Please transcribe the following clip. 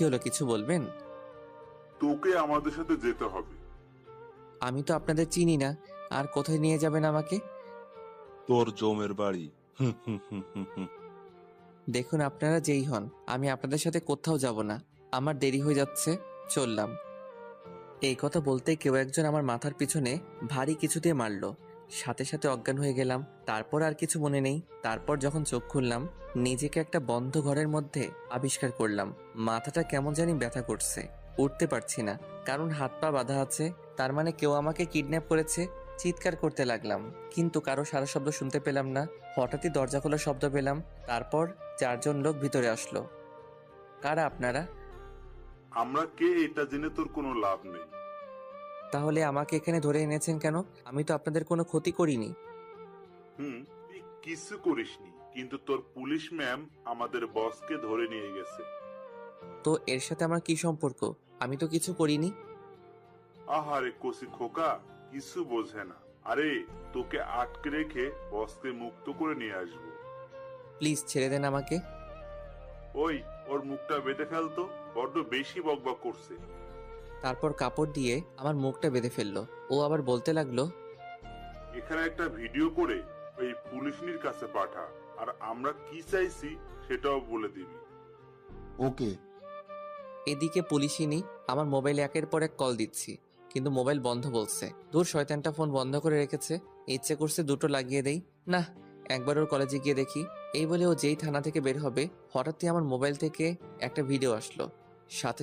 হলো, কিছু বলবেন? তোকে আমাদের সাথে যেতে হবে। আমি তো আপনাদের চিনি না, আর কোথায় নিয়ে যাবেন আমাকে? তোর জমের বাড়ি। হুম হুম হুম হুম হুম। দেখুন, আপনারা যেই হন, আমি আপনাদের সাথে কোথাও যাব না। আমার দেরি হয়ে যাচ্ছে, চললাম। এই কথা বলতেই কেউ একজন আমার মাথার পিছনে ভারী কিছু দিয়ে মারলো। সাথে সাথে অজ্ঞান হয়ে গেলাম। তারপর আর কিছু মনে নেই। তারপর যখন চোখ খুললাম, নিজেকে একটা বন্ধ ঘরের মধ্যে আবিষ্কার করলাম। মাথাটা কেমন জানি ব্যথা করছে, উঠতে পারছি না, কারণ হাত পা বাঁধা আছে। তার মানে কেউ আমাকে কিডন্যাপ করেছে। চিৎকার করতে লাগলাম, কিন্তু কারো সারা শব্দ শুনতে পেলাম না। হঠাৎই দরজা খোলার শব্দ পেলাম। তারপর 4জন লোক ভিতরে আসলো। কারা আপনারা? আমরা কে এটা জেনে তোর কোনো লাভ নেই। তাহলে আমাকে এখানে ধরে এনেছেন কেন? আমি তো আপনাদের কোনো ক্ষতি করিনি। তুই কিছু করিসনি, কিন্তু তোর পুলিশ ম্যাম আমাদের বসকে ধরে নিয়ে গেছে। তো এর সাথে আমার কি সম্পর্ক? আমি তো কিছু করিনি। আহারে কচি খোকা, কিছু বোঝে না। আরে, তোকে আটকে রেখে বসকে মুক্ত করে নিয়ে আসবো। প্লিজ ছেড়ে দেন আমাকে। ওই, ওর মুখটা বেঁধে ফেলতো, বড্ড বেশি বকবক করছে। তারপর কাপড় দিয়ে আমার মুখটা বেঁধে ফেললো। ও আবার বলতে লাগলো, এখানে একটা ভিডিও করে ওই পুলিশনির কাছে পাঠা, আর আমরা কি চাইছি সেটাও বলে দিবি। ওকে। এদিকে পুলিশিনি আমার মোবাইলে একের পর এক কল দিচ্ছি, কিন্তু মোবাইল বন্ধ বলছে। দূর, শয়তানটা ফোন বন্ধ করে রেখেছে। ইচ্ছে করছে দুটো লাগিয়ে দেই। না, একবার ওর কলেজে গিয়ে দেখি। এই বলে ও যেই থানা থেকে বের হবে, হঠাৎই আমার মোবাইল থেকে একটা ভিডিও আসলো। সাথে